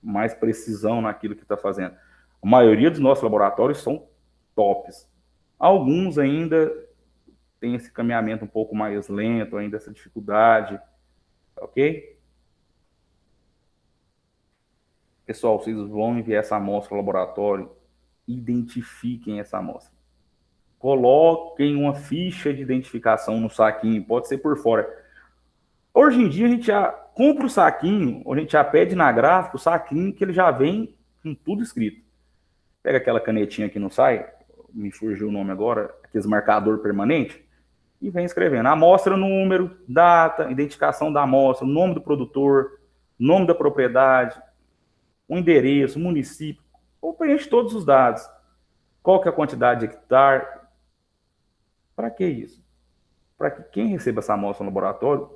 Speaker 1: mais precisão naquilo que está fazendo. A maioria dos nossos laboratórios são tops. Alguns ainda têm esse caminhamento um pouco mais lento, ainda essa dificuldade, ok? Pessoal, vocês vão enviar essa amostra ao laboratório, identifiquem essa amostra. Coloquem uma ficha de identificação no saquinho, pode ser por fora. Hoje em dia a gente já compra o saquinho, ou a gente já pede na gráfica o saquinho que ele já vem com tudo escrito. Pega aquela canetinha que não sai, me surgiu o nome agora, aqueles marcador permanente, e vem escrevendo amostra, número, data, identificação da amostra, nome do produtor, nome da propriedade, o endereço, o município, ou preenche todos os dados. Qual que é a quantidade de hectare? Para que isso? Para que quem receba essa amostra no laboratório,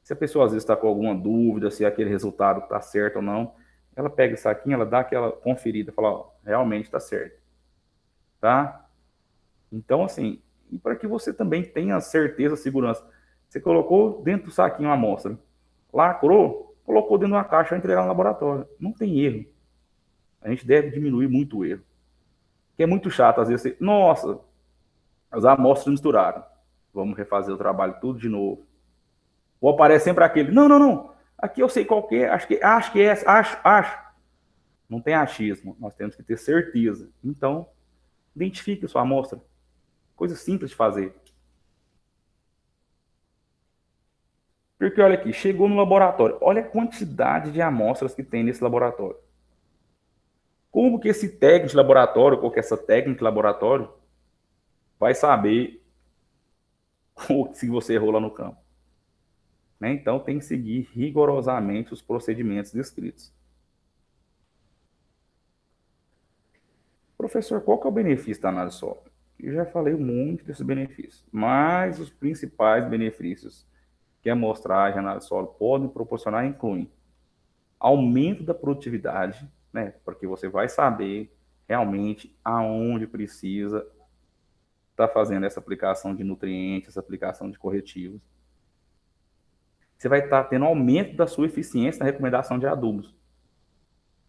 Speaker 1: se a pessoa às vezes está com alguma dúvida se aquele resultado está certo ou não, ela pega esse saquinho, ela dá aquela conferida, fala, ó, realmente está certo. Tá? Então, assim, e para que você também tenha certeza, segurança. Você colocou dentro do saquinho a amostra, lacrou, colocou dentro de uma caixa e vai entregar no laboratório. Não tem erro. A gente deve diminuir muito o erro. Que é muito chato, às vezes, você, nossa, as amostras misturaram. Vamos refazer o trabalho tudo de novo. Ou aparece sempre aquele, não, não, não, aqui eu sei qual que é, acho que é essa, acho. Não tem achismo, nós temos que ter certeza. Então, identifique a sua amostra. Coisa simples de fazer. Porque olha aqui, chegou no laboratório, olha a quantidade de amostras que tem nesse laboratório. Como que esse técnico de laboratório, ou que essa técnica de laboratório, vai saber se você errou lá no campo? Né? Então, tem que seguir rigorosamente os procedimentos descritos. Professor, qual que é o benefício da análise solo? Eu já falei muito desses benefícios, mas os principais benefícios que a amostragem e a análise solo podem proporcionar incluem aumento da produtividade, né, porque você vai saber realmente aonde precisa estar fazendo essa aplicação de nutrientes, essa aplicação de corretivos. Você vai estar tendo aumento da sua eficiência na recomendação de adubos.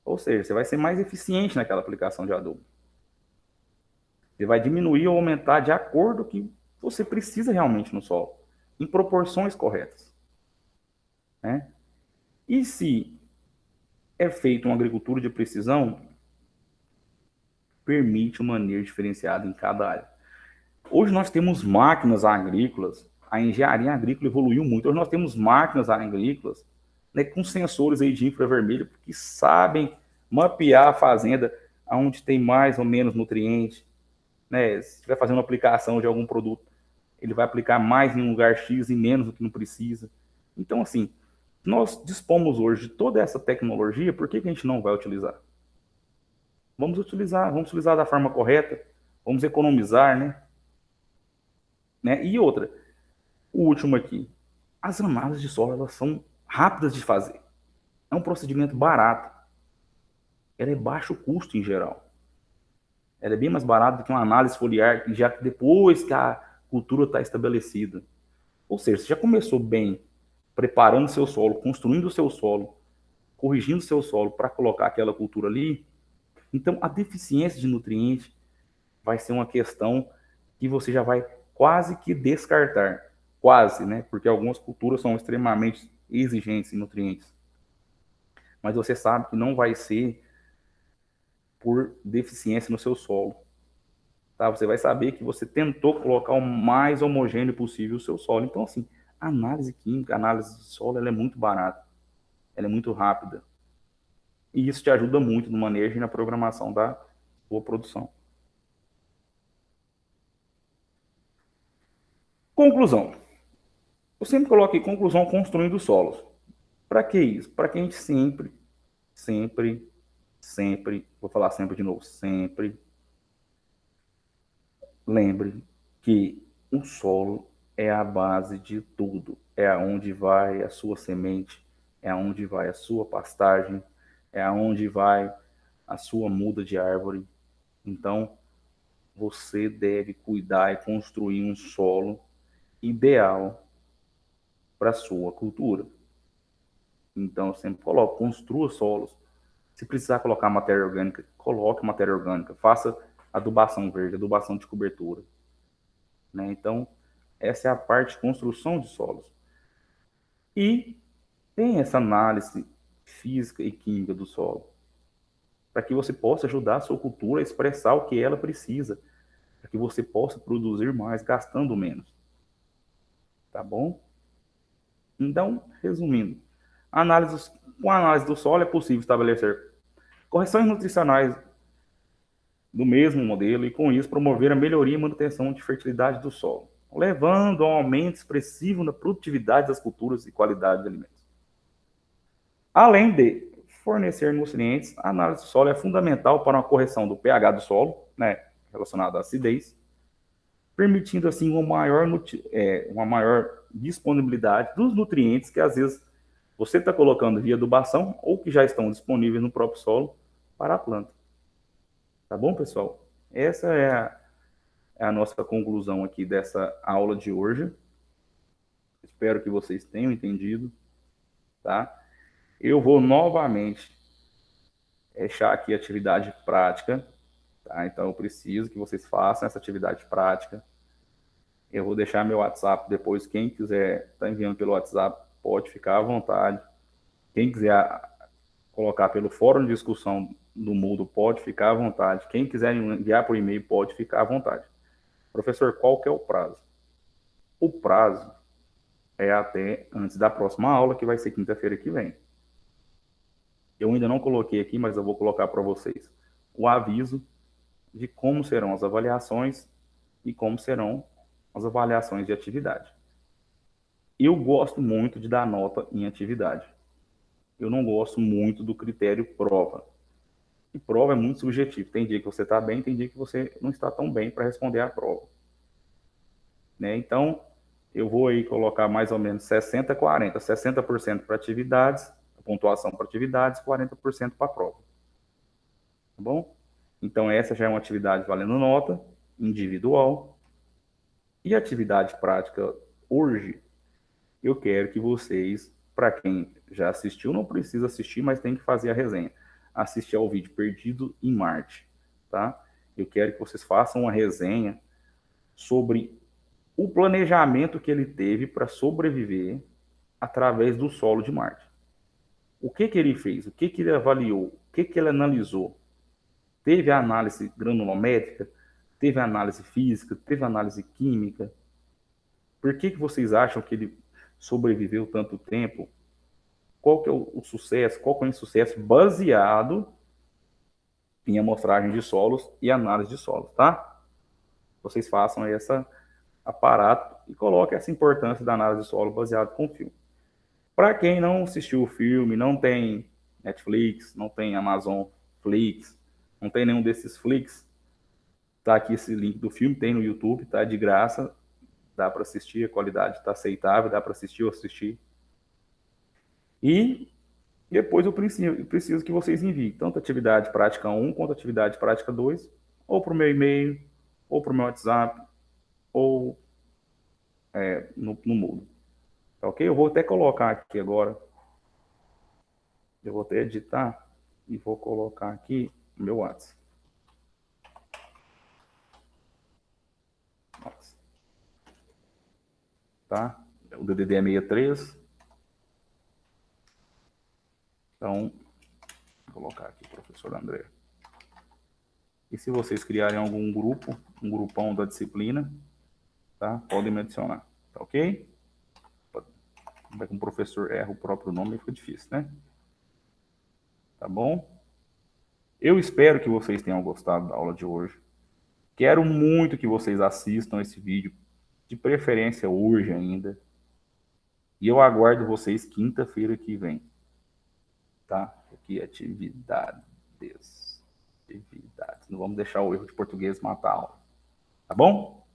Speaker 1: Ou seja, você vai ser mais eficiente naquela aplicação de adubo. Você vai diminuir ou aumentar de acordo com o que você precisa realmente no solo, em proporções corretas. Né? E se é feita uma agricultura de precisão, permite um manejo diferenciado em cada área. Hoje nós temos máquinas agrícolas, a engenharia agrícola evoluiu muito. Hoje nós temos máquinas agrícolas, né, com sensores aí de infravermelho que sabem mapear a fazenda onde tem mais ou menos nutrientes. Né? Se estiver fazendo uma aplicação de algum produto, ele vai aplicar mais em um lugar X e menos do que não precisa. Então, assim, nós dispomos hoje de toda essa tecnologia, por que a gente não vai utilizar? Vamos utilizar da forma correta, vamos economizar, né? E outra, o último aqui, as análises de solo, elas são rápidas de fazer. É um procedimento barato. Ela é baixo custo em geral. Ela é bem mais barata do que uma análise foliar, já depois que a cultura está estabelecida. Ou seja, você já começou bem, preparando seu solo, construindo o seu solo, corrigindo o seu solo para colocar aquela cultura ali, então a deficiência de nutrientes vai ser uma questão que você já vai quase que descartar. Quase, né? Porque algumas culturas são extremamente exigentes em nutrientes. Mas você sabe que não vai ser por deficiência no seu solo. Tá? Você vai saber que você tentou colocar o mais homogêneo possível o seu solo. Então, assim, a análise química, a análise de solo, ela é muito barata. Ela é muito rápida. E isso te ajuda muito no manejo e na programação da sua produção. Conclusão. Eu sempre coloco aqui conclusão construindo solos. Para que isso? Para que a gente sempre, vou falar sempre de novo, sempre lembre que o solo é a base de tudo. É aonde vai a sua semente, é aonde vai a sua pastagem, é aonde vai a sua muda de árvore. Então, você deve cuidar e construir um solo ideal para a sua cultura. Então, eu sempre coloco, construa solos. Se precisar colocar matéria orgânica, coloque matéria orgânica. Faça adubação verde, adubação de cobertura. Né? Então, essa é a parte de construção de solos. E tem essa análise física e química do solo, para que você possa ajudar a sua cultura a expressar o que ela precisa, para que você possa produzir mais, gastando menos. Tá bom? Então, resumindo, com a análise do solo é possível estabelecer correções nutricionais do mesmo modelo e, com isso, promover a melhoria e manutenção de fertilidade do solo, levando a um aumento expressivo na produtividade das culturas e qualidade de alimentos. Além de fornecer nutrientes, a análise do solo é fundamental para uma correção do pH do solo, né, relacionado à acidez, permitindo assim uma maior disponibilidade dos nutrientes que às vezes você está colocando via adubação ou que já estão disponíveis no próprio solo para a planta. Tá bom, pessoal? Essa é a nossa conclusão aqui dessa aula de hoje. Espero que vocês tenham entendido, tá? Eu vou novamente deixar aqui a atividade prática, tá? Então eu preciso que vocês façam essa atividade prática. Eu vou deixar meu WhatsApp depois. Quem quiser estar enviando pelo WhatsApp, pode ficar à vontade. Quem quiser colocar pelo fórum de discussão do Moodle, pode ficar à vontade. Quem quiser enviar por e-mail, pode ficar à vontade. Professor, qual que é o prazo? O prazo é até antes da próxima aula, que vai ser quinta-feira que vem. Eu ainda não coloquei aqui, mas eu vou colocar para vocês o aviso de como serão as avaliações e como serão as avaliações de atividade. Eu gosto muito de dar nota em atividade. Eu não gosto muito do critério prova. E prova é muito subjetivo. Tem dia que você está bem, tem dia que você não está tão bem para responder a prova. Né? Então, eu vou aí colocar mais ou menos 60, 40. 60% para atividades, a pontuação para atividades, 40% para a prova. Tá bom? Então, essa já é uma atividade valendo nota individual. E atividade prática hoje, eu quero que vocês, para quem já assistiu, não precisa assistir, mas tem que fazer a resenha. Assistir ao vídeo Perdido em Marte, tá? Eu quero que vocês façam uma resenha sobre o planejamento que ele teve para sobreviver através do solo de Marte. O que ele fez? O que ele avaliou? O que ele analisou? Teve a análise granulométrica? Teve a análise física? Teve a análise química? Por que vocês acham que ele sobreviveu tanto tempo? Qual que é o sucesso? Qual que é o insucesso? Baseado em amostragem de solos e análise de solos, tá? Vocês façam esse aparato e coloquem essa importância da análise de solo baseado com o filme. Para quem não assistiu o filme, não tem Netflix, não tem Amazon Flix, não tem nenhum desses Flix, tá aqui esse link do filme, tem no YouTube, tá de graça, dá para assistir, a qualidade está aceitável, dá para assistir ou assistir. E depois eu preciso que vocês enviem tanto atividade prática 1 quanto atividade prática 2, ou para o meu e-mail, ou para o meu WhatsApp, ou no Moodle. Tá ok? Eu vou até colocar aqui agora. Eu vou até editar e vou colocar aqui no meu WhatsApp. Nossa. Tá? O DDD é 63. Então, vou colocar aqui, professor André. E se vocês criarem algum grupo, um grupão da disciplina, tá? Podem me adicionar, tá ok? Vai que um professor erra o próprio nome, fica difícil, né? Tá bom? Eu espero que vocês tenham gostado da aula de hoje. Quero muito que vocês assistam esse vídeo, de preferência hoje ainda. E eu aguardo vocês quinta-feira que vem. Tá? Aqui, atividades. Atividades. Não vamos deixar o erro de português matar a aula. Tá bom?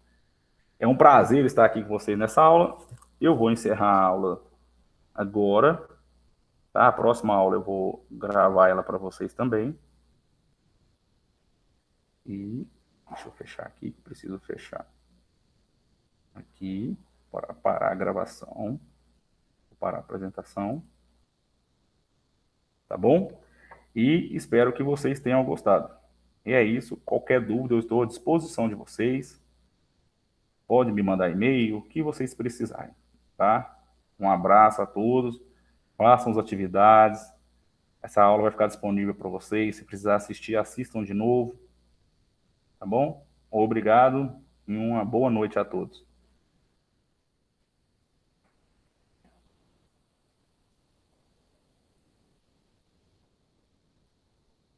Speaker 1: É um prazer estar aqui com vocês nessa aula. Eu vou encerrar a aula agora. Tá? A próxima aula eu vou gravar ela para vocês também. E deixa eu fechar aqui, preciso fechar. Aqui, para parar a gravação. Vou parar a apresentação. Tá bom? E espero que vocês tenham gostado. E é isso. Qualquer dúvida, eu estou à disposição de vocês. Pode me mandar e-mail, o que vocês precisarem, tá? Um abraço a todos. Façam as atividades. Essa aula vai ficar disponível para vocês. Se precisar assistir, assistam de novo. Tá bom? Obrigado e uma boa noite a todos.